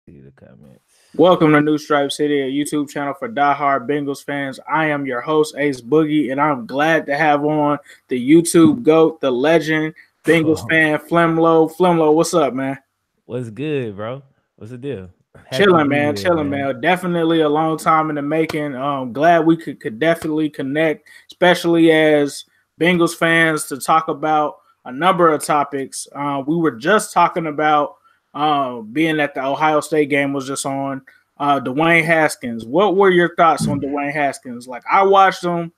See the comments. Welcome to New Stripe City, a YouTube channel for diehard Bengals fans. I am your host, Ace Boogie, and I'm glad to have on the YouTube GOAT, the legend, Bengals fan, FlemLo. FlemLo, what's up, man? What's good, bro? What's the deal? Happy Chilling, New man. Year, Chilling, man. man. Definitely a long time in the making. Glad we could definitely connect, especially as Bengals fans, to talk about a number of topics. We were just talking about being that the Ohio State game was just on. Dwayne Haskins. What were your thoughts on Dwayne Haskins? Like, I watched him.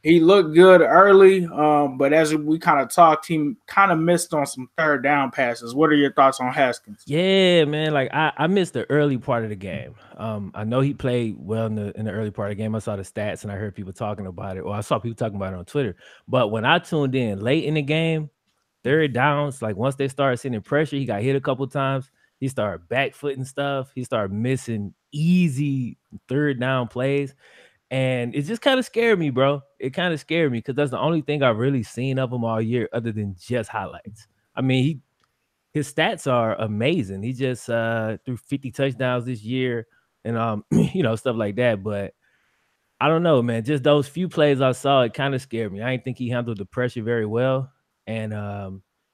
He looked good early, but as we kind of talked, he kind of missed on some third down passes. What are your thoughts on Haskins? Yeah, man. Like I missed the early part of the game. I know he played well in the early part of the game. I saw the stats and I heard people talking about it, or I saw people talking about it on Twitter. But when I tuned in late in the game, third downs, like once they started sending pressure, he got hit a couple times. He started backfooting stuff. He started missing easy third down plays. And it just kind of scared me, bro. It kind of scared me because that's the only thing I've really seen of him all year, other than just highlights. I mean, his stats are amazing. He just threw 50 touchdowns this year and stuff like that. But I don't know, man. Just those few plays I saw, it kind of scared me. I didn't think he handled the pressure very well. And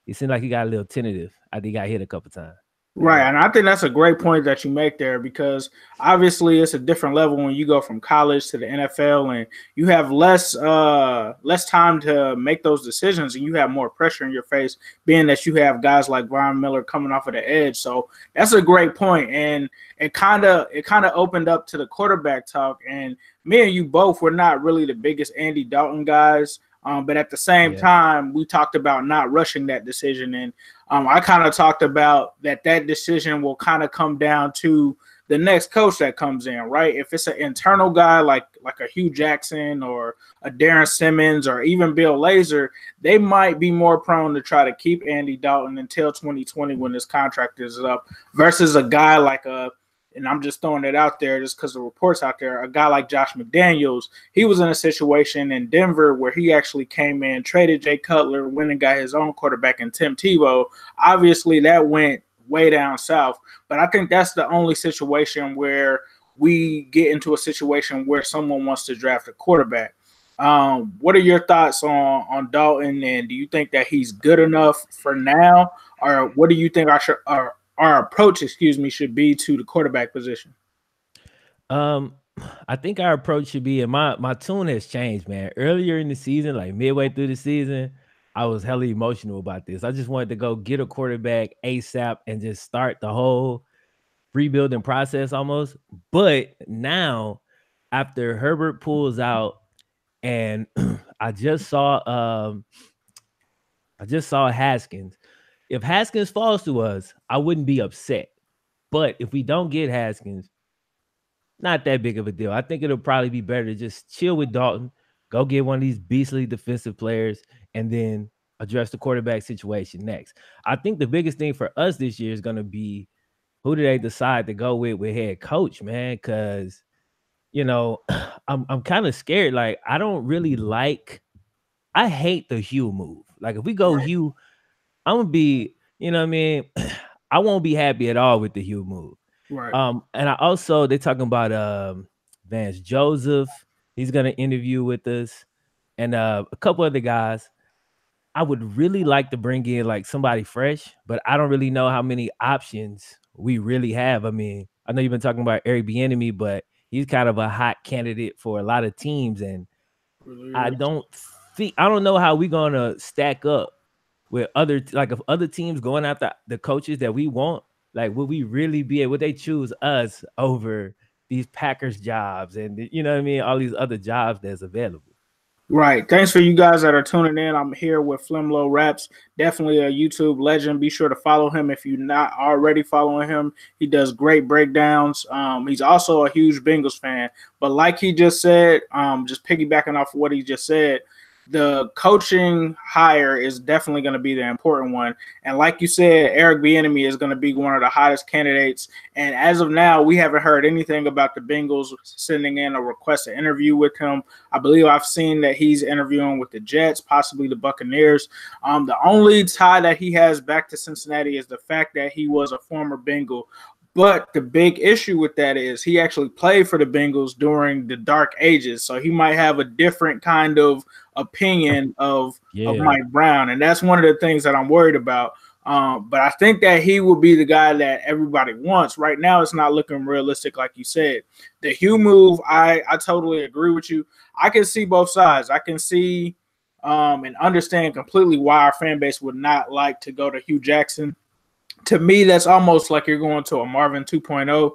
it seemed like he got a little tentative. I think he got hit a couple times. Right, and I think that's a great point that you make there, because obviously it's a different level when you go from college to the NFL, and you have less time to make those decisions, and you have more pressure in your face, being that you have guys like Von Miller coming off of the edge. So that's a great point, and it kind of opened up to the quarterback talk. And me and you both were not really the biggest Andy Dalton guys. But at the same time, we talked about not rushing that decision. And I kind of talked about that decision will kind of come down to the next coach that comes in, right? If it's an internal guy like a Hue Jackson or a Darren Simmons or even Bill Lazor, they might be more prone to try to keep Andy Dalton until 2020 when his contract is up, versus a guy like and I'm just throwing it out there just because the reports out there, a guy like Josh McDaniels, he was in a situation in Denver where he actually came in, traded Jay Cutler, went and got his own quarterback in Tim Tebow. Obviously, that went way down south. But I think that's the only situation where we get into a situation where someone wants to draft a quarterback. What are your thoughts on Dalton, and do you think that he's good enough for now? Or what do you think our approach, should be to the quarterback position? I think our approach should be, and my tune has changed, man. Earlier in the season, like midway through the season, I was hella emotional about this. I just wanted to go get a quarterback ASAP and just start the whole rebuilding process almost. But now, after Herbert pulls out, and I just saw Haskins. If Haskins falls to us, I wouldn't be upset. But if we don't get Haskins, not that big of a deal. I think it'll probably be better to just chill with Dalton, go get one of these beastly defensive players, and then address the quarterback situation next. I think the biggest thing for us this year is going to be, who do they decide to go with head coach, man? Because, I'm kind of scared. Like, I hate the Hue move. Like, if we go Hue, I'm gonna be, what I mean? I won't be happy at all with the Hue move. Right. And I also, they're talking about Vance Joseph. He's gonna interview with us, and a couple other guys. I would really like to bring in like somebody fresh, but I don't really know how many options we really have. I mean, I know you've been talking about Eric Bieniemy, but he's kind of a hot candidate for a lot of teams, and I don't know how we're gonna stack up with if other teams going after the coaches that we want. Like, would we really be able? Would they choose us over these Packers jobs and all these other jobs that's available? Right. Thanks for you guys that are tuning in. I'm here with FlemLoRaps, definitely a YouTube legend. Be sure to follow him if you're not already following him. He does great breakdowns. He's also a huge Bengals fan. But like he just said, just piggybacking off of what he just said, the coaching hire is definitely going to be the important one. And like you said, Eric Bieniemy is going to be one of the hottest candidates. And as of now, we haven't heard anything about the Bengals sending in a request to interview with him. I believe I've seen that he's interviewing with the Jets, possibly the Buccaneers. The only tie that he has back to Cincinnati is the fact that he was a former Bengal. But the big issue with that is he actually played for the Bengals during the dark ages, so he might have a different kind of opinion of Yeah. Mike Brown, and that's one of the things that I'm worried about. But I think that he will be the guy that everybody wants. Right now, it's not looking realistic, like you said. The Hue move, I totally agree with you. I can see both sides. I can see and understand completely why our fan base would not like to go to Hue Jackson. To me, that's almost like you're going to a Marvin 2.0.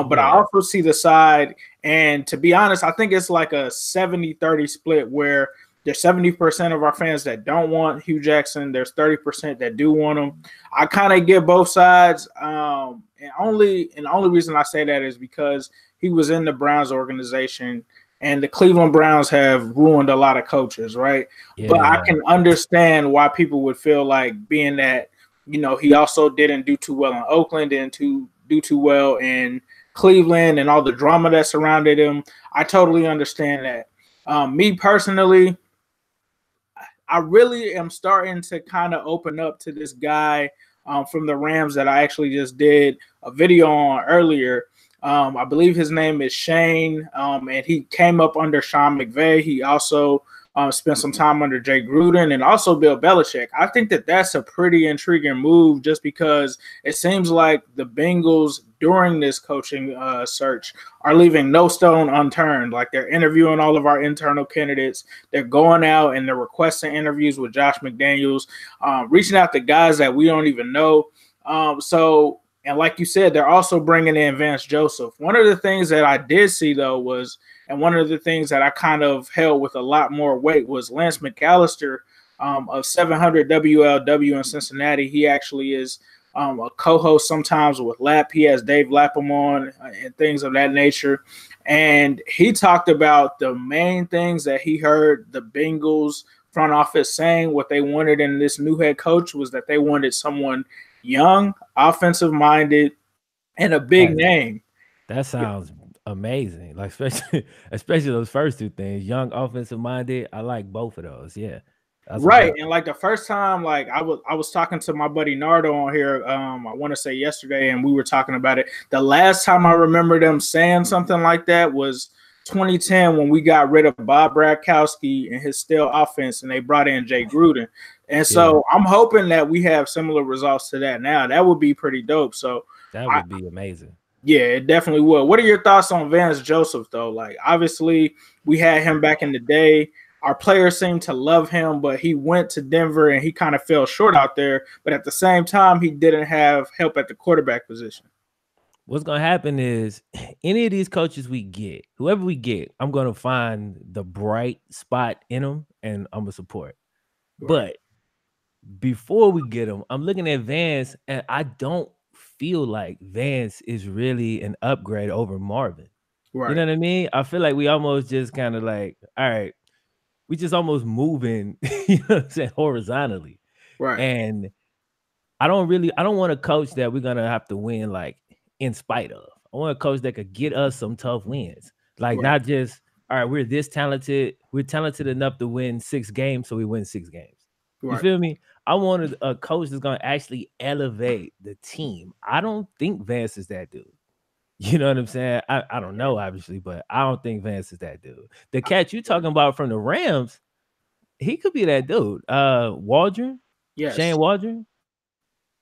But I also see the side, and to be honest, I think it's like a 70-30 split where there's 70% of our fans that don't want Hue Jackson. There's 30% that do want him. I kind of get both sides. And the only reason I say that is because he was in the Browns organization, and the Cleveland Browns have ruined a lot of coaches, right? Yeah. But I can understand why people would feel like, being that, he also didn't do too well in Oakland, didn't do too well in Cleveland, and all the drama that surrounded him. I totally understand that. Me personally, I really am starting to kind of open up to this guy from the Rams that I actually just did a video on earlier. I believe his name is Shane, and he came up under Sean McVay. He also spent some time under Jay Gruden and also Bill Belichick. I think that that's a pretty intriguing move, just because it seems like the Bengals during this coaching search are leaving no stone unturned. Like, they're interviewing all of our internal candidates. They're going out and they're requesting interviews with Josh McDaniels, reaching out to guys that we don't even know. And like you said, they're also bringing in Vance Joseph. One of the things that I did see, though, was, and one of the things that I kind of held with a lot more weight, was Lance McAllister of 700 WLW in Cincinnati. He actually is a co-host sometimes with Lap. He has Dave Lapham on and things of that nature. And he talked about the main things that he heard the Bengals front office saying what they wanted in this new head coach was that they wanted someone young, offensive-minded, and a big name. That sounds amazing. Like, especially those first two things, young, offensive-minded. I like both of those. Yeah. Right. And like the first time, like I was talking to my buddy Nardo on here, I want to say yesterday, and we were talking about it. The last time I remember them saying something like that was 2010, when we got rid of Bob Bradkowski and his stale offense, and they brought in Jay Gruden. And so I'm hoping that we have similar results to that now. That would be pretty dope. So that would be amazing. Yeah, it definitely would. What are your thoughts on Vance Joseph, though? Like, obviously, we had him back in the day. Our players seem to love him, but he went to Denver and he kind of fell short out there. But at the same time, he didn't have help at the quarterback position. What's going to happen is, any of these coaches we get, whoever we get, I'm going to find the bright spot in them and I'm going to support. Right. But before we get him, I'm looking at Vance, and I don't feel like Vance is really an upgrade over Marvin. Right. You know what I mean? I feel like we almost just kind of like, all right, we just almost moving, you know what I'm saying, horizontally. Right. And I don't want a coach that we're going to have to win, like, in spite of. I want a coach that could get us some tough wins. Like, not just, all right, we're this talented. We're talented enough to win 6 games, so we win 6 games. Right. You feel me? I wanted a coach that's going to actually elevate the team. I don't think Vance is that dude. You know what I'm saying? I don't know, obviously, but I don't think Vance is that dude. The cat you talking about from the Rams, he could be that dude. Waldron? Yes. Shane Waldron?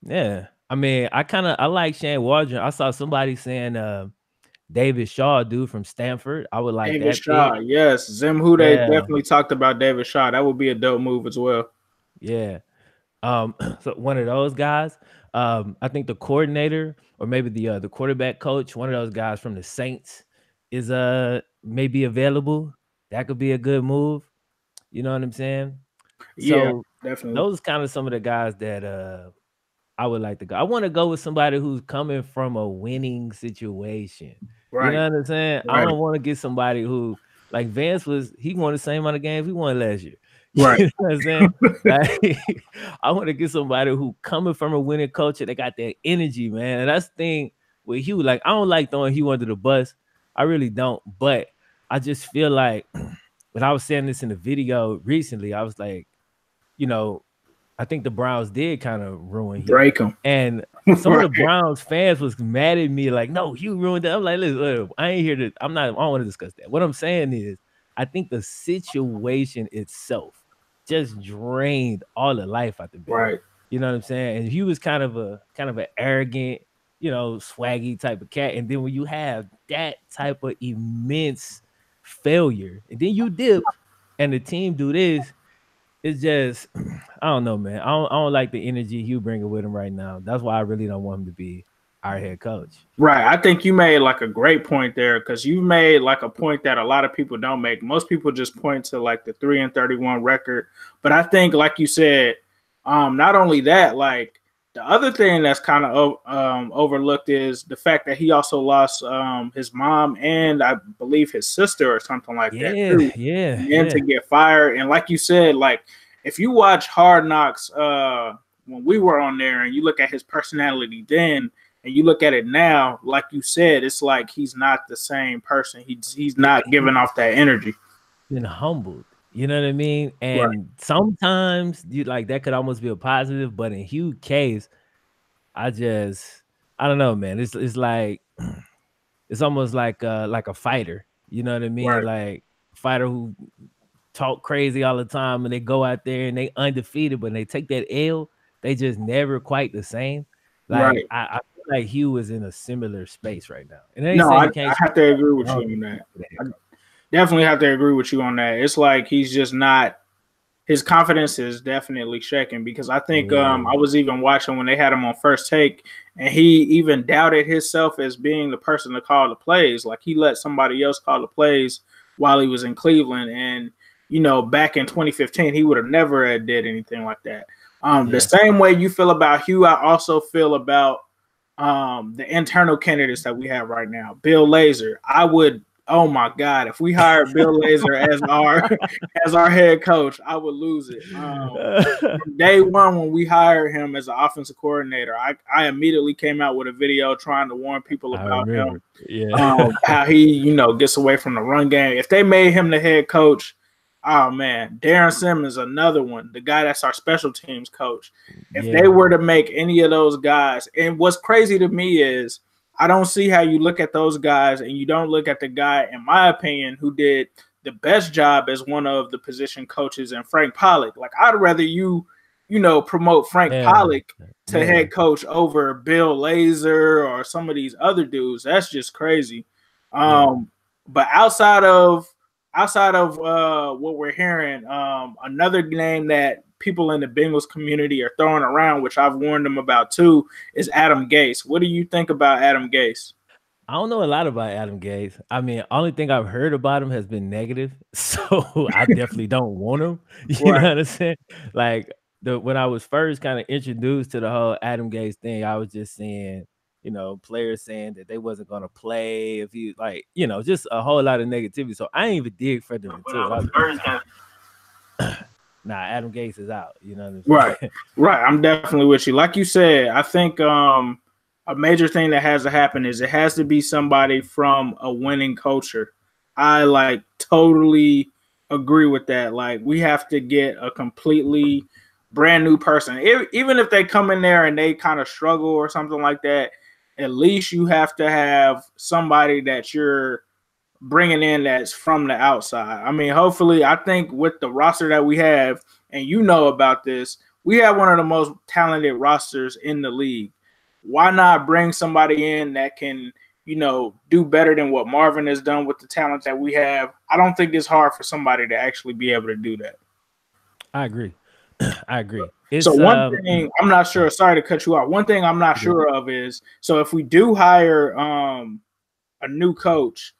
Yeah. I mean, I like Shane Waldron. I saw somebody saying David Shaw, dude from Stanford. I would like David Shaw, yes. Zim Hude definitely talked about David Shaw. That would be a dope move as well. Yeah. So one of those guys. I think the coordinator, or maybe the quarterback coach, one of those guys from the Saints is maybe available. That could be a good move. You know what I'm saying? Yeah, so definitely. Those kind of some of the guys that I would like to go. I want to go with somebody who's coming from a winning situation. Right. You know what I'm saying? Right. I don't want to get somebody who, like Vance he won the same amount of games we won last year. Right. You know what I'm saying? Like, I want to get somebody who coming from a winning culture. They got that energy, man. And that's the thing with Hue. Like, I don't like throwing Hue under the bus. I really don't. But I just feel like when I was saying this in the video recently, I was like, you know, I think the Browns did kind of ruin him. Break him. And Some of the Browns fans was mad at me, like, no, Hue ruined that. I'm like, listen, I ain't here to, I don't want to discuss that. What I'm saying is, I think the situation itself just drained all the life out the Bills. Right. You know what I'm saying? And Hue was kind of an arrogant, swaggy type of cat. And then when you have that type of immense failure, and then you dip and the team do this, it's just, I don't know, man. I don't like the energy Hue bringing with him right now. That's why I really don't want him to be our head coach. Right. I think you made like a great point there, because you made like a point that a lot of people don't make. Most people just point to like the 3-31 record. But I think, like you said, not only that, like the other thing that's kind of overlooked is the fact that he also lost his mom and I believe his sister or something like that too. Yeah. To get fired. And like you said, like if you watch Hard Knocks when we were on there and you look at his personality then and you look at it now, like you said, it's like he's not the same person. He's not giving off that energy. Been humbled. You know what I mean? And sometimes you like that could almost be a positive, but in Hugh's case, I don't know, man. It's like it's almost like a fighter. You know what I mean? Right. Like a fighter who talk crazy all the time and they go out there and they undefeated, but when they take that L, they just never quite the same. Like I feel like Hue is in a similar space right now. And I have to agree with you on that. I definitely have to agree with you on that. It's like he's just not. His confidence is definitely shaking, because I think I was even watching when they had him on First Take, and he even doubted himself as being the person to call the plays. Like he let somebody else call the plays while he was in Cleveland, and back in 2015, he would have never did anything like that. The same way you feel about Hue, I also feel about the internal candidates that we have right now. Bill Lazor, I would. Oh my God! If we hired Bill Lazor as our head coach, I would lose it. From day one, when we hired him as an offensive coordinator, I immediately came out with a video trying to warn people about him. How he, gets away from the run game. If they made him the head coach, oh man, Darren Simmons, another one, the guy that's our special teams coach. If they were to make any of those guys, and what's crazy to me is, I don't see how you look at those guys and you don't look at the guy, in my opinion, who did the best job as one of the position coaches, and Frank Pollock. Like, I'd rather you promote Frank Pollock to head coach over Bill Lazor or some of these other dudes. That's just crazy. But outside of what we're hearing, another name that people in the Bengals community are throwing around, which I've warned them about too, is Adam Gase. What do you think about Adam Gase? I don't know a lot about Adam Gase. I mean, only thing I've heard about him has been negative, so I definitely don't want him. You know what I'm saying? Like when I was first kind of introduced to the whole Adam Gase thing, I was just seeing, players saying that they wasn't gonna play if he just a whole lot of negativity. So I ain't even dig further into it. Nah, Adam Gase is out. You know what I'm saying? Right. I'm definitely with you. Like you said, I think a major thing that has to happen is it has to be somebody from a winning culture. I totally agree with that. Like, we have to get a completely brand new person. Even if they come in there and they kind of struggle or something like that, at least you have to have somebody that you're bringing in that's from the outside. I mean, hopefully, I think with the roster that we have, and about this, we have one of the most talented rosters in the league. Why not bring somebody in that can, do better than what Marvin has done with the talent that we have? I don't think it's hard for somebody to actually be able to do that. I agree. So one thing I'm not sure, sorry to cut you off. One thing I'm not sure of is, so if we do hire a new coach,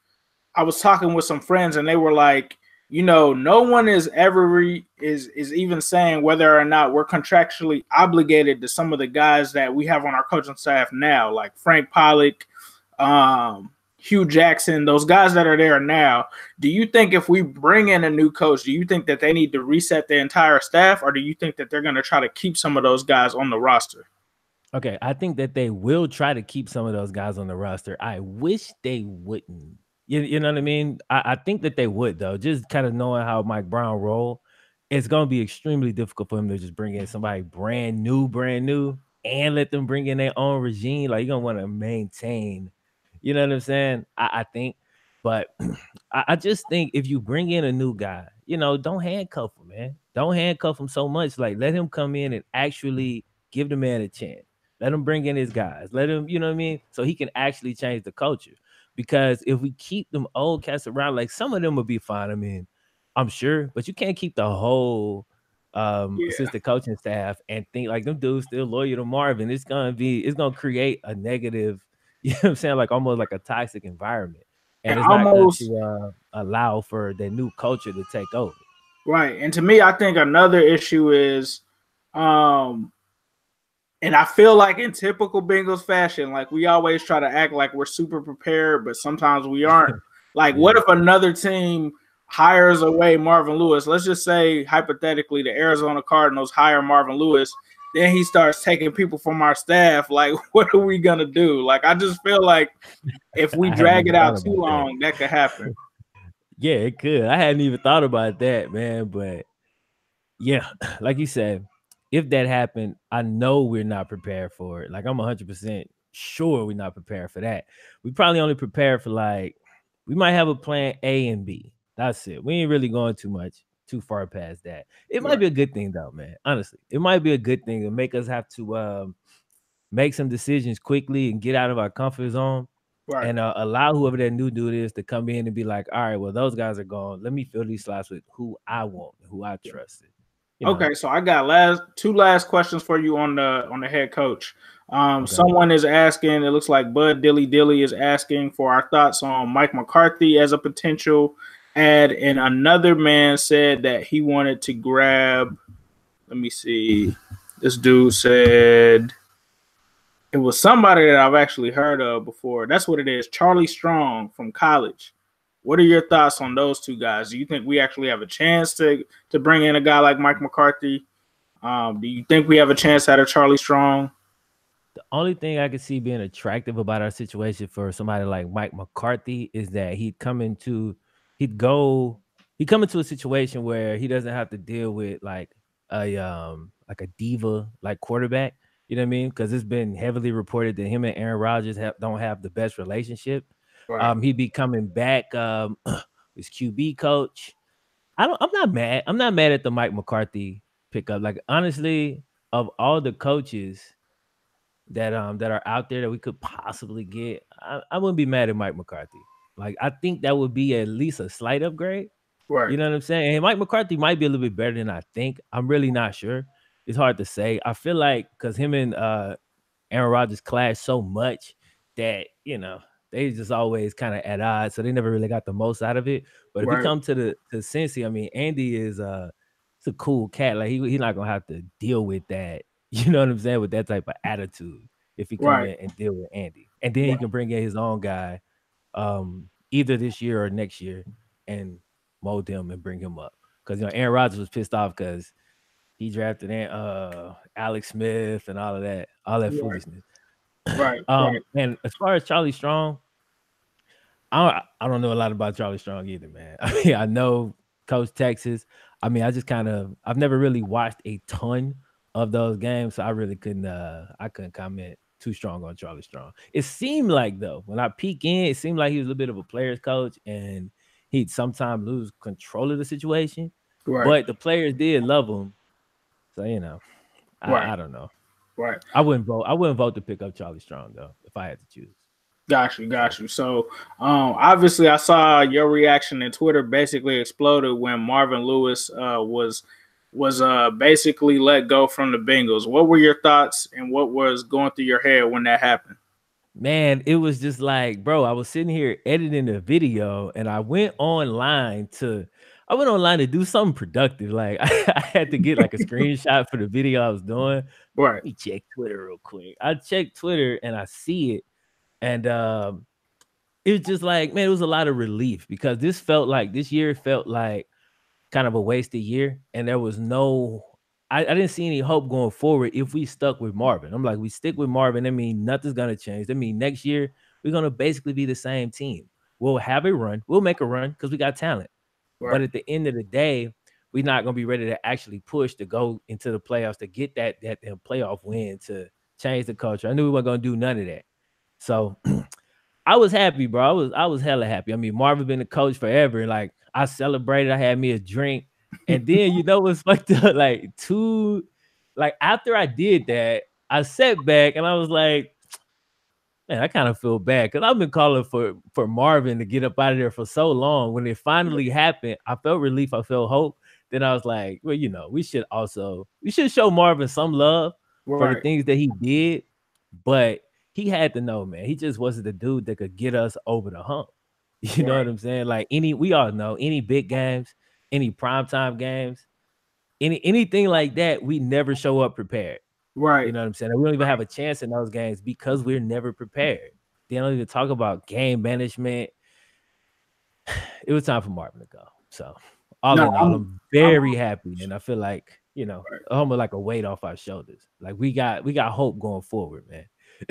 I was talking with some friends and they were like, no one is ever is even saying whether or not we're contractually obligated to some of the guys that we have on our coaching staff now, like Frank Pollock, Hue Jackson, those guys that are there now. Do you think if we bring in a new coach, do you think that they need to reset the entire staff, or do you think that they're going to try to keep some of those guys on the roster? Okay, I think that they will try to keep some of those guys on the roster. I wish they wouldn't. You know what I mean? I think that they would, though. Just kind of knowing how Mike Brown roll, it's going to be extremely difficult for him to just bring in somebody brand new. and let them bring in their own regime. Like, you're gonna want to maintain, you know what I'm saying? I think, but I just think if you bring in a new guy, don't handcuff him, man. Don't handcuff him so much. Like, let him come in and actually give the man a chance. Let him bring in his guys. Let him, you know what I mean? So he can actually change the culture. Because if we keep them old cats around, like, some of them will be fine. I mean, I'm sure, but you can't keep the whole Yeah. assistant coaching staff and think like them dudes still loyal to Marvin. It's gonna create a negative, you know what I'm saying? Like, almost like a toxic environment. And And it's not going almost to allow for the new culture to take over. right. And to me, I think another issue is, um, and I feel like in typical Bengals fashion, like we always try to act like we're super prepared, but sometimes we aren't. Like, what Yeah. if another team hires away Marvin Lewis? Let's just say hypothetically the Arizona Cardinals hire Marvin Lewis. Then he starts taking people from our staff. Like, what are we gonna do? Like, I just feel like if we I hadn't drag even it thought out too about that. long, that could happen. Yeah, it could. I hadn't even thought about that, man. But yeah, like you said, if that happened, I know we're not prepared for it. Like, I'm 100% sure we're not prepared for that. We probably only prepared for, like, we might have a plan A and B. That's it. We ain't really going too far past that. It might Right, be a good thing though, man. Honestly, it might be a good thing to make us have to make some decisions quickly and get out of our comfort zone right. and allow whoever that new dude is to come in and be like, all right, well, those guys are gone. Let me fill these slots with who I want, who I trusted. You know. Okay, so I got two last questions for you on the head coach. Okay. Someone is asking. It looks like Bud Dilly Dilly is asking for our thoughts on Mike McCarthy as a potential add, and another man said that he wanted to grab. Let me see. This dude said it was somebody that I've actually heard of before. That's what it is. Charlie Strong from college. What are your thoughts on those two guys? Do you think we actually have a chance to bring in a guy like Mike McCarthy? Do you think we have a chance at a Charlie Strong? The only thing I could see being attractive about our situation for somebody like Mike McCarthy is that he'd go he'd come into a situation where he doesn't have to deal with like a diva like quarterback. You know what I mean? Because it's been heavily reported that him and Aaron Rodgers don't have the best relationship. Right, He'd be coming back his QB coach. I'm not mad. I'm not mad at the Mike McCarthy pickup. Like, honestly, of all the coaches that are out there that we could possibly get, I wouldn't be mad at Mike McCarthy. Like, I think that would be at least a slight upgrade. right, You know what I'm saying? And Mike McCarthy might be a little bit better than I think. I'm really not sure. It's hard to say. I feel like because him and Aaron Rodgers clash so much that they just always kind of at odds, so they never really got the most out of it. But if he right, come to Cincy, I mean, Andy is it's a cool cat. Like, he's not gonna have to deal with that. You know what I'm saying? With that type of attitude, if he come right, in and deal with Andy, and then he right, can bring in his own guy, either this year or next year, and mold him and bring him up. Because Aaron Rodgers was pissed off because he drafted Alex Smith and all that right, foolishness. right, right. And as far as Charlie Strong, I don't know a lot about Charlie Strong either, man. I mean, I know Coach Texas. I mean, I've never really watched a ton of those games, so I couldn't comment too strong on Charlie Strong. It seemed like, though, when I peek in, it seemed like he was a little bit of a player's coach and he'd sometimes lose control of the situation. Right, But the players did love him. So, right, I don't know. right. I wouldn't vote to pick up Charlie Strong though, if I had to choose. Got you, got you. So, obviously, I saw your reaction in Twitter basically exploded when Marvin Lewis was basically let go from the Bengals. What were your thoughts and what was going through your head when that happened? Man, it was just like, bro, I was sitting here editing a video and I went online to do something productive. Like, I had to get like a screenshot for the video I was doing. Right, Let me check Twitter real quick. I checked Twitter and I see it. And it was just like, man, it was a lot of relief because this year felt like kind of a wasted year. And there was I didn't see any hope going forward if we stuck with Marvin. I'm like, we stick with Marvin. I mean, nothing's going to change. I mean, next year, we're going to basically be the same team. We'll have a run. We'll make a run because we got talent. But right, at the end of the day, we're not going to be ready to actually push to go into the playoffs to get that playoff win to change the culture. I knew we weren't gonna do none of that. So I was happy, bro. I was hella happy. I mean, Marvin been the coach forever. Like I celebrated. I had me a drink, and then you know what's fucked up? Like after I did that, I sat back and I was like, man, I kind of feel bad because I've been calling for Marvin to get up out of there for so long. When it finally happened, I felt relief. I felt hope. Then I was like, well, you know, we should show Marvin some love for the Right. things that he did, but he had to know, man, he just wasn't the dude that could get us over the hump. You know Right. what I'm saying? Like we all know any big games, any primetime games, anything like that, we never show up prepared. You Right. know what I'm saying? We don't even have a chance in those games because we're never prepared. They don't even talk about game management. It was time for Marvin to go. So all No, in all, I'm I'm very happy. And I feel like, you know, almost like a weight off our shoulders. Like we got hope going forward, man.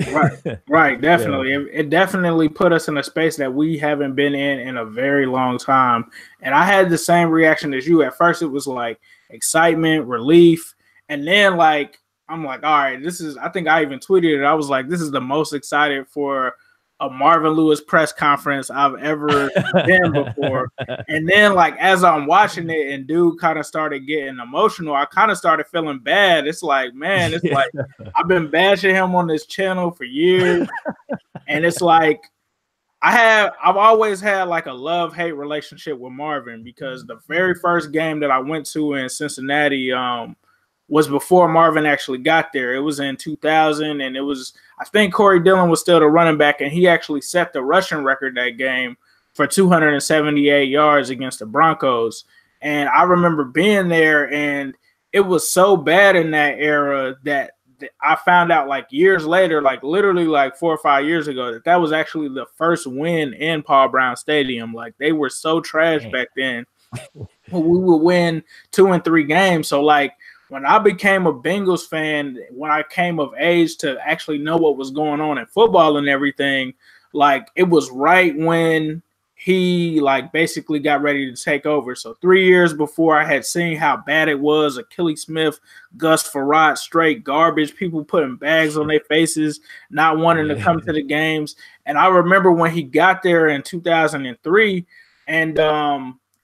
right. Right. Yeah. Definitely. It definitely put us in a space that we haven't been in a very long time. And I had the same reaction as you. At first, it was like excitement, relief. And then, like, I'm like, all right, I think I even tweeted it. I was like, this is the most excited for a Marvin Lewis press conference I've ever been before. And then, like, as I'm watching it and dude kind of started getting emotional, I kind of started feeling bad. It's like, man, it's like I've been bashing him on this channel for years. And it's like I've always had like a love-hate relationship with Marvin because the very first game that I went to in Cincinnati was before Marvin actually got there. It was in 2000, and I think Corey Dillon was still the running back, and he actually set the rushing record that game for 278 yards against the Broncos. And I remember being there, and it was so bad in that era that I found out like years later, like literally like 4 or 5 years ago, that was actually the first win in Paul Brown Stadium. Like they were so trash back then. We would win 2 and 3 games. So like when I became a Bengals fan, when I came of age to actually know what was going on in football and everything, like it was right when he like basically got ready to take over. So 3 years before, I had seen how bad it was. Achilles Smith, Gus Farad, straight garbage, people putting bags on their faces, not wanting to come to the games. And I remember when he got there in 2003, and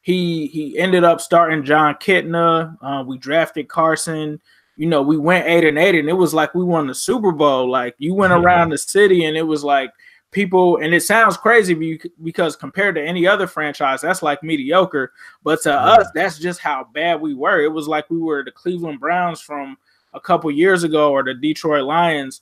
he ended up starting John Kitna. We drafted Carson. You know, we went 8-8, and it was like we won the Super Bowl. Like you went around the city, and it was like people, and it sounds crazy because compared to any other franchise, that's like mediocre. But to us, that's just how bad we were. It was like we were the Cleveland Browns from a couple years ago, or the Detroit Lions.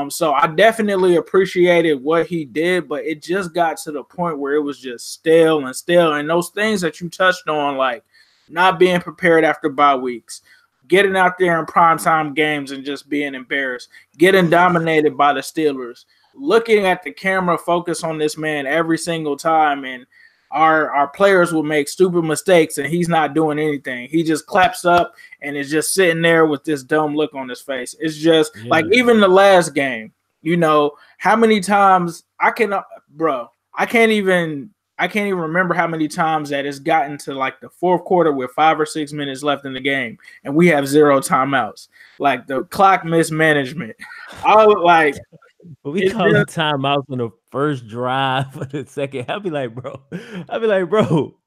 So I definitely appreciated what he did, but it just got to the point where it was just stale. And those things that you touched on, like not being prepared after bye weeks, getting out there in primetime games and just being embarrassed, getting dominated by the Steelers, looking at the camera focus on this man every single time, and our players will make stupid mistakes and he's not doing anything. He just claps up and is just sitting there with this dumb look on his face. It's just like even the last game, you know, how many times I can't even remember how many times that it's gotten to like the fourth quarter with 5 or 6 minutes left in the game and we have 0 timeouts. Like the clock mismanagement. I was like, but we call the timeouts on the first drive for the second. I'll be like, bro,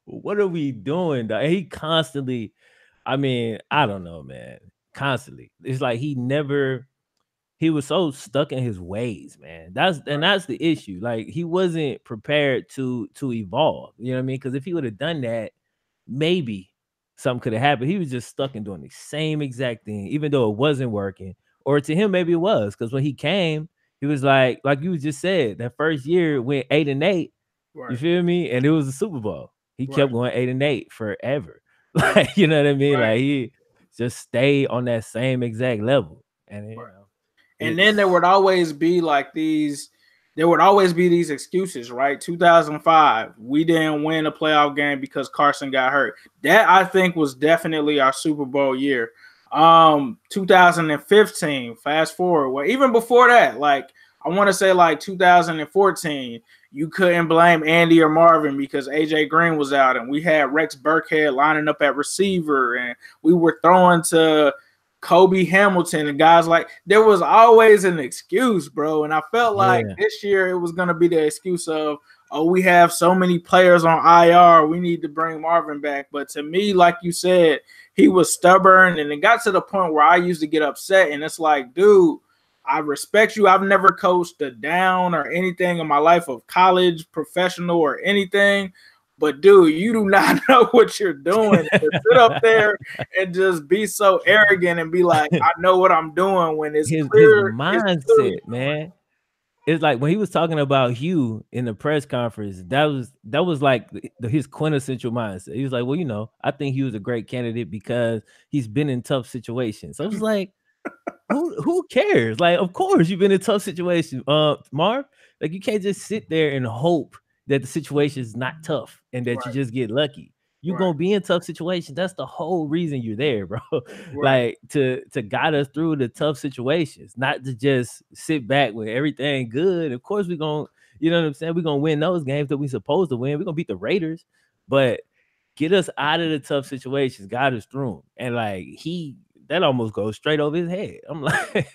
what are we doing? Dog? And he constantly, I mean, I don't know, man. Constantly. It's like he was so stuck in his ways, man. That's the issue. Like he wasn't prepared to evolve. You know what I mean? Because if he would have done that, maybe something could have happened. He was just stuck in doing the same exact thing, even though it wasn't working. Or to him, maybe it was. Because when he came, he was like you just said, that first year went 8-8. Right. You feel me? And it was a Super Bowl. He kept going 8-8 forever. Like, you know what I mean? Right. Like he just stayed on that same exact level. And you know, and then there would always be these excuses, right? 2005, we didn't win a playoff game because Carson got hurt. That I think was definitely our Super Bowl year. 2015, fast forward, well, even before that, like I want to say like 2014, you couldn't blame Andy or Marvin because AJ Green was out and we had Rex Burkhead lining up at receiver and we were throwing to Kobe Hamilton and guys like there was always an excuse, bro. And I felt like this year it was gonna be the excuse of, oh, we have so many players on IR, we need to bring Marvin back. But to me, like you said, he was stubborn, and it got to the point where I used to get upset. And it's like, dude, I respect you. I've never coached a down or anything in my life of college, professional, or anything. But dude, you do not know what you're doing. To sit up there and just be so arrogant and be like, I know what I'm doing when it's clear. His mindset, man. It's like when he was talking about Hue in the press conference, that was like his quintessential mindset. He was like, well, you know, I think he was a great candidate because he's been in tough situations. So I was like, who cares? Like, of course you've been in tough situations, Marv. Like, you can't just sit there and hope that the situation is not tough and that you just get lucky. You're gonna be in tough situations. That's the whole reason you're there, bro. Like to guide us through the tough situations, not to just sit back with everything good. Of course, we're gonna, you know what I'm saying? We're gonna win those games that we're supposed to win. We're gonna beat the Raiders, but get us out of the tough situations, guide us through them. And like that almost goes straight over his head. I'm like,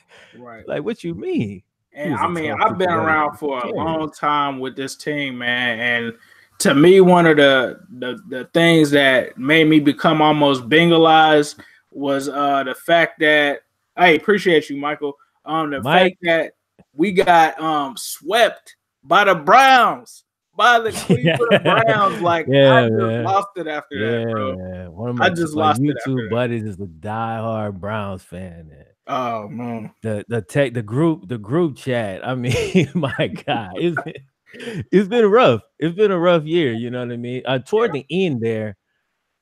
like, what you mean? And I mean, I've been around for a long time with this team, man. And to me, one of the things that made me become almost Bengalized was the fact that, hey, appreciate you, Michael. Fact that we got swept by the Browns, by the Cleveland Browns. Like, I just lost it after that, bro. Man. One of my YouTube buddies is a diehard Browns fan. Man. Oh man, the group chat. I mean, my God, it's been rough. It's been a rough year. You know what I mean? Toward the end there,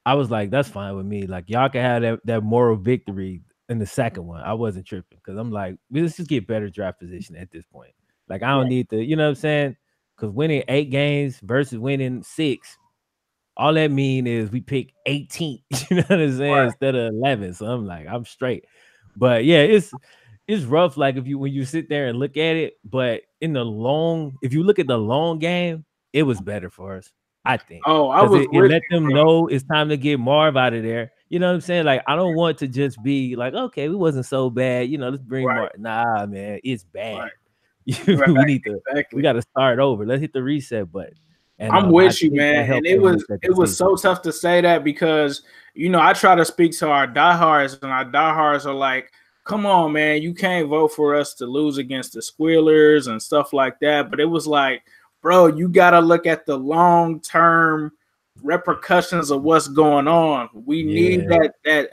I was like, that's fine with me. Like, y'all can have that moral victory in the second one. I wasn't tripping because I'm like, let's just get better draft position at this point. Like, I don't need to, you know what I'm saying? Because winning 8 games versus winning 6, all that mean is we pick 18. You know what I'm saying? Instead of 11. So I'm like, I'm straight. But yeah, it's rough. Like when you sit there and look at it, but if you look at the long game, it was better for us, I think. Oh, I was it let them know it's time to get Marv out of there. You know what I'm saying? Like, I don't want to just be like, okay, we wasn't so bad. You know, let's bring Marv. Nah, man, it's bad. We got to start over. Let's hit the reset button. And I'm with you, man. And it was so tough to say that because, you know, I try to speak to our diehards, and our diehards are like, come on, man, you can't vote for us to lose against the Squealers and stuff like that. But it was like, bro, you got to look at the long-term repercussions of what's going on. We need that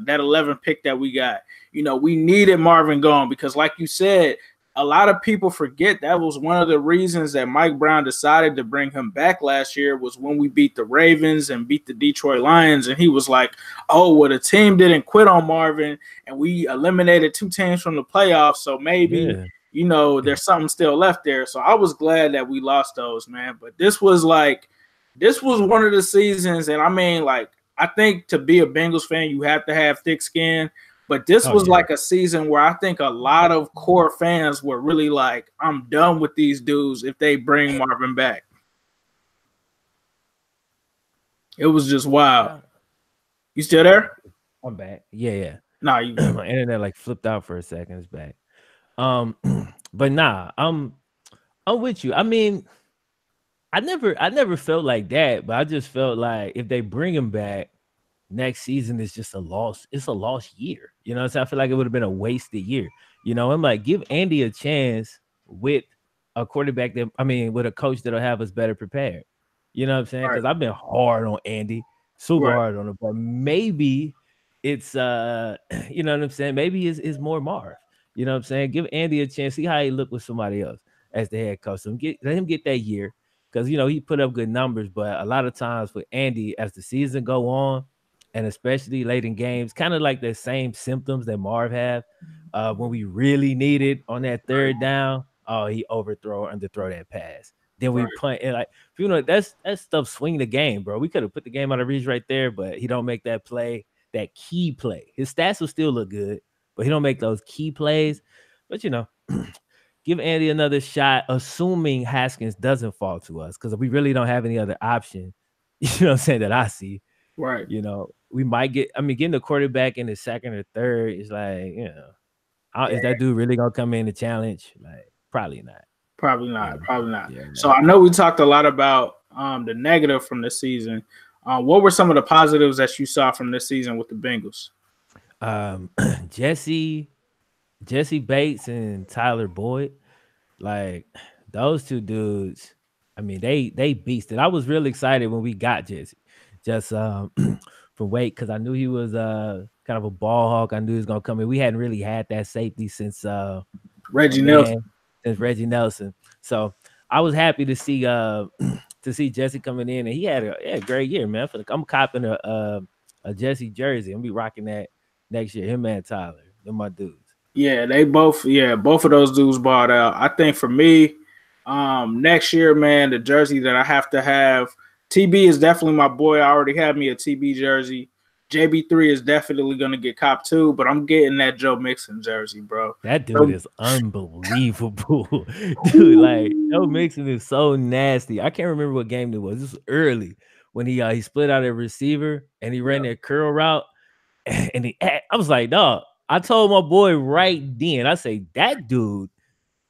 11 pick that we got. You know, we needed Marvin gone because, like you said, a lot of people forget that was one of the reasons that Mike Brown decided to bring him back last year was when we beat the Ravens and beat the Detroit Lions. And he was like, oh, well, the team didn't quit on Marvin and we eliminated 2 teams from the playoffs. So maybe, you know, there's something still left there. So I was glad that we lost those, man. But this was one of the seasons. And I mean, like, I think to be a Bengals fan, you have to have thick skin. But this was like a season where I think a lot of core fans were really like, I'm done with these dudes if they bring Marvin back. It was just wild. You still there? I'm back. Yeah. Nah, my internet like flipped out for a second. It's back. But nah, I'm with you. I mean, I never felt like that, but I just felt like if they bring him back, next season is just a loss. It's a lost year. You know, so I feel like it would have been a wasted year. You know, I'm like, give Andy a chance with a quarterback with a coach that'll have us better prepared. You know what I'm saying? Because I've been hard on Andy, super hard on him, but maybe it's you know what I'm saying? Maybe it's more Marv. You know what I'm saying? Give Andy a chance, see how he look with somebody else as the head coach. So let him get that year. Because, you know, he put up good numbers, but a lot of times with Andy, as the season go on, and especially late in games, kind of like the same symptoms that Marv have when we really need it on that third down. Oh, he underthrow that pass. Then we punt. And like, you know, that stuff swing the game, bro. We could have put the game out of reach right there, but he don't make that play, that key play. His stats will still look good, but he don't make those key plays. But, you know, give Andy another shot, assuming Haskins doesn't fall to us, because we really don't have any other option, you know what I'm saying, that I see. Right. You know, we might get. I mean, getting the quarterback in the second or third is like, is that dude really gonna come in to challenge? Like, probably not. Probably You not. know? Probably not. Yeah. So I know we talked a lot about the negative from this season. What were some of the positives that you saw from this season with the Bengals? Um, Jesse Bates and Tyler Boyd, like those two dudes. I mean, they beasted. I was really excited when we got Jesse, just from Wake, because I knew he was kind of a ball hawk. I knew he was gonna come in. We hadn't really had that safety since my Reggie Nelson. man, since Reggie Nelson. So I was happy to see to see Jesse coming in, and he had a great year, man. I'm copping a Jesse jersey. I'm gonna be rocking that next year. Him and Tyler, they're my dudes. Yeah, both of those dudes bought out. I think for me, next year, man, the jersey that I have to have, TB is definitely my boy. I already have me a TB jersey. JB3 is definitely gonna get cop too, but I'm getting that Joe Mixon jersey, bro. That dude is unbelievable. Dude, like Joe Mixon is so nasty. I can't remember what game it was. This was early when he split out a receiver and he ran that curl route. And I was like, dog. I told my boy right then, I say that dude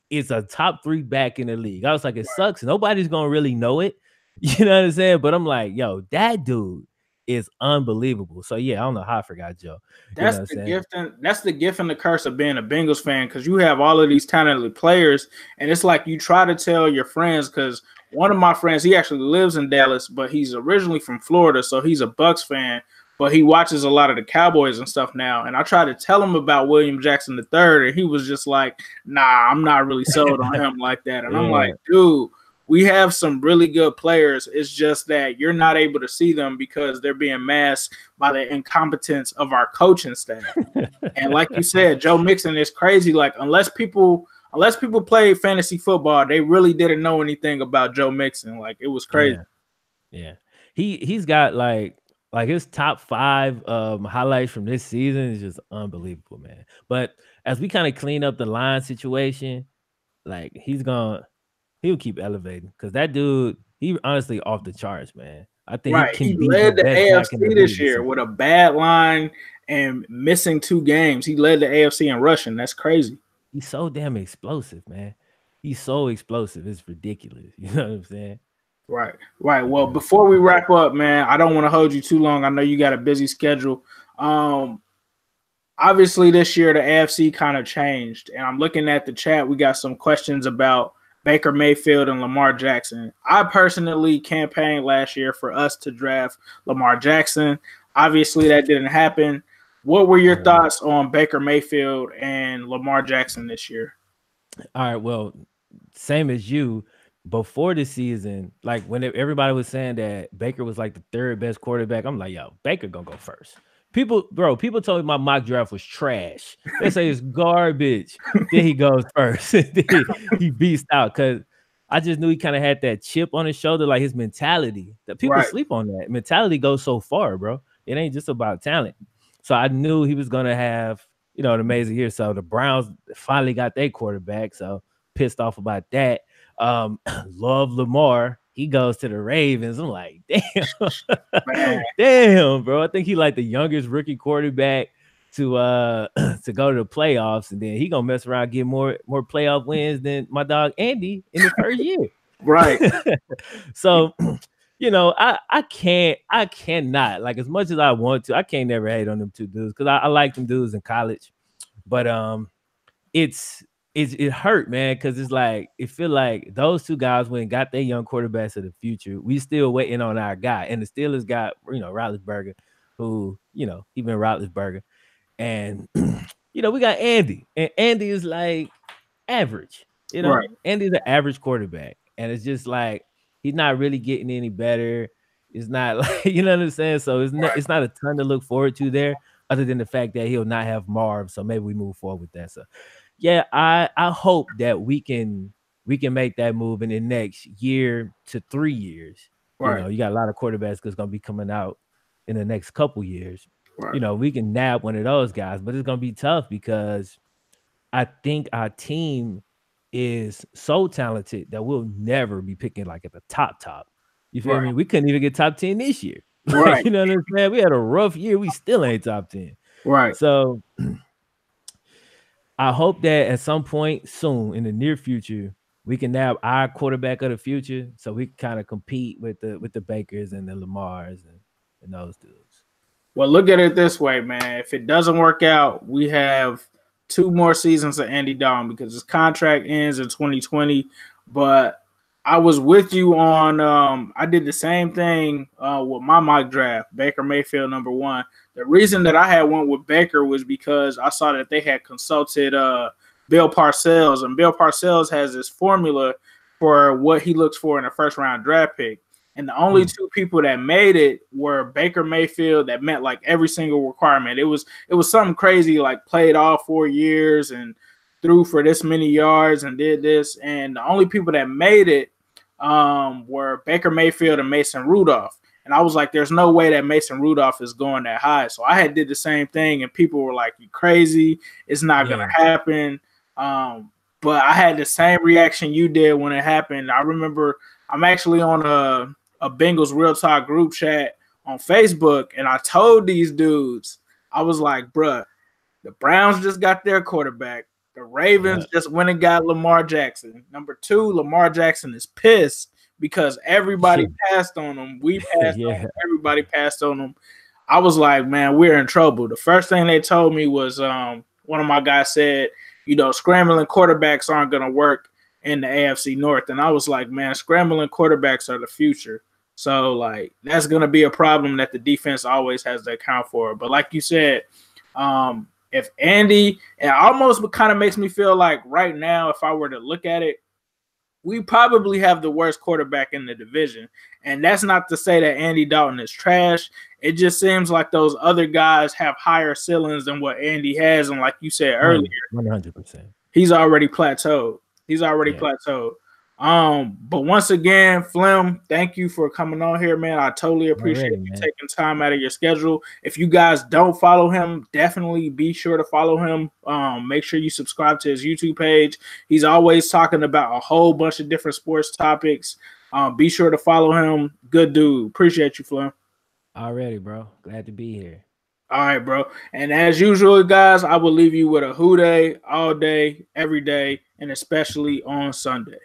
is a top 3 back in the league. I was like, it sucks. Nobody's gonna really know it. You know what I'm saying? But I'm like, yo, that dude is unbelievable. So yeah, I don't know how I forgot Joe. You know That's what I'm the saying? gift and that's the gift and the curse of being a Bengals fan, because you have all of these talented players, and it's like you try to tell your friends, because one of my friends, he actually lives in Dallas, but he's originally from Florida, so he's a Bucks fan, but he watches a lot of the Cowboys and stuff now. And I tried to tell him about William Jackson III, and he was just like, nah, I'm not really sold on him like that. And I'm like, dude, we have some really good players. It's just that you're not able to see them because they're being masked by the incompetence of our coaching staff. And like you said, Joe Mixon is crazy. Like unless people play fantasy football, they really didn't know anything about Joe Mixon. Like it was crazy. Yeah. He's got like his top 5 highlights from this season is just unbelievable, man. But as we kind of clean up the line situation, like he'll keep elevating, because that dude, he honestly off the charts, man. I think he Right. can He be the led the best back in the AFC league this year season. with a bad line and missing 2 games. He led the AFC in rushing. That's crazy. He's so damn explosive, man. He's so explosive. It's ridiculous. You know what I'm saying? Right. Well, before we wrap up, man, I don't want to hold you too long. I know you got a busy schedule. Obviously, this year the AFC kind of changed, and I'm looking at the chat. We got some questions about Baker Mayfield and Lamar Jackson. I personally campaigned last year for us to draft Lamar Jackson. Obviously, that didn't happen. What were your thoughts on Baker Mayfield and Lamar Jackson this year? All right, well, same as you. Before the season, like when everybody was saying that Baker was like the 3rd best quarterback, I'm like, yo, Baker gonna go first. People told me my mock draft was trash. They say it's garbage. Then he goes first. He beats out, because I just knew he kind of had that chip on his shoulder, like his mentality. That people sleep on that. Mentality goes so far, bro. It ain't just about talent. So I knew he was gonna have, an amazing year. So the Browns finally got their quarterback. So pissed off about that. Love Lamar. He goes to the Ravens. I'm like, damn, damn, bro. I think he like the youngest rookie quarterback to to go to the playoffs, and then he gonna mess around, get more playoff wins than my dog Andy in the first year. Right. So, I cannot, like, as much as I want to, I can't never hate on them 2 dudes, because I like them dudes in college, but it hurt, man, because it's like it feel like those 2 guys went and got their young quarterbacks of the future. We still waiting on our guy, and the Steelers got Roethlisberger, who he been Roethlisberger, and we got Andy, and Andy is like average. Right. Andy's an average quarterback, and it's just like he's not really getting any better. It's not like you know what I'm saying. So it's not a ton to look forward to there, other than the fact that he'll not have Marv. So maybe we move forward with that. So yeah, I hope that we can make that move in the next year to 3 years. Right. You got a lot of quarterbacks that's gonna be coming out in the next couple years. Right. We can nab one of those guys, but it's gonna be tough, because I think our team is so talented that we'll never be picking like at the top. You feel me? We couldn't even get top 10 this year. Right. You know what I'm saying? We had a rough year. We still ain't top 10. Right. So I hope that at some point soon in the near future, we can have our quarterback of the future, so we can kind of compete with the Bakers and the Lamars and those dudes. Well, look at it this way, man. If it doesn't work out, we have 2 more seasons of Andy Dalton because his contract ends in 2020. But I was with you on. I did the same thing with my mock draft, Baker Mayfield #1. The reason that I had went with Baker was because I saw that they had consulted Bill Parcells, and Bill Parcells has this formula for what he looks for in a first-round draft pick. And the only 2 people that made it were Baker Mayfield, that met like every single requirement. It was something crazy, like played all 4 years and threw for this many yards and did this. And the only people that made it were Baker Mayfield and Mason Rudolph. And I was like, there's no way that Mason Rudolph is going that high. So I had did the same thing, and people were like, you crazy. It's not going to happen. But I had the same reaction you did when it happened. I remember I'm actually on a Bengals Real Talk group chat on Facebook, and I told these dudes, I was like, bruh, the Browns just got their quarterback. The Ravens just went and got Lamar Jackson. #2, Lamar Jackson is pissed because everybody passed on him. We passed on him. Everybody passed on him. I was like, man, we're in trouble. The first thing they told me was one of my guys said, scrambling quarterbacks aren't going to work in the AFC North. And I was like, man, scrambling quarterbacks are the future. So, like, that's going to be a problem that the defense always has to account for. But like you said, if Andy, it almost kind of makes me feel like right now, if I were to look at it, we probably have the worst quarterback in the division. And that's not to say that Andy Dalton is trash. It just seems like those other guys have higher ceilings than what Andy has. And like you said earlier, 100%. He's already plateaued. Plateaued. But once again, Flem, thank you for coming on here, man. I totally appreciate you taking time out of your schedule. If you guys don't follow him, definitely be sure to follow him. Make sure you subscribe to his YouTube page. He's always talking about a whole bunch of different sports topics. Be sure to follow him. Good dude. Appreciate you, Flem. Already, bro. Glad to be here. All right, bro. And as usual, guys, I will leave you with a Hue Day all day, every day, and especially on Sunday.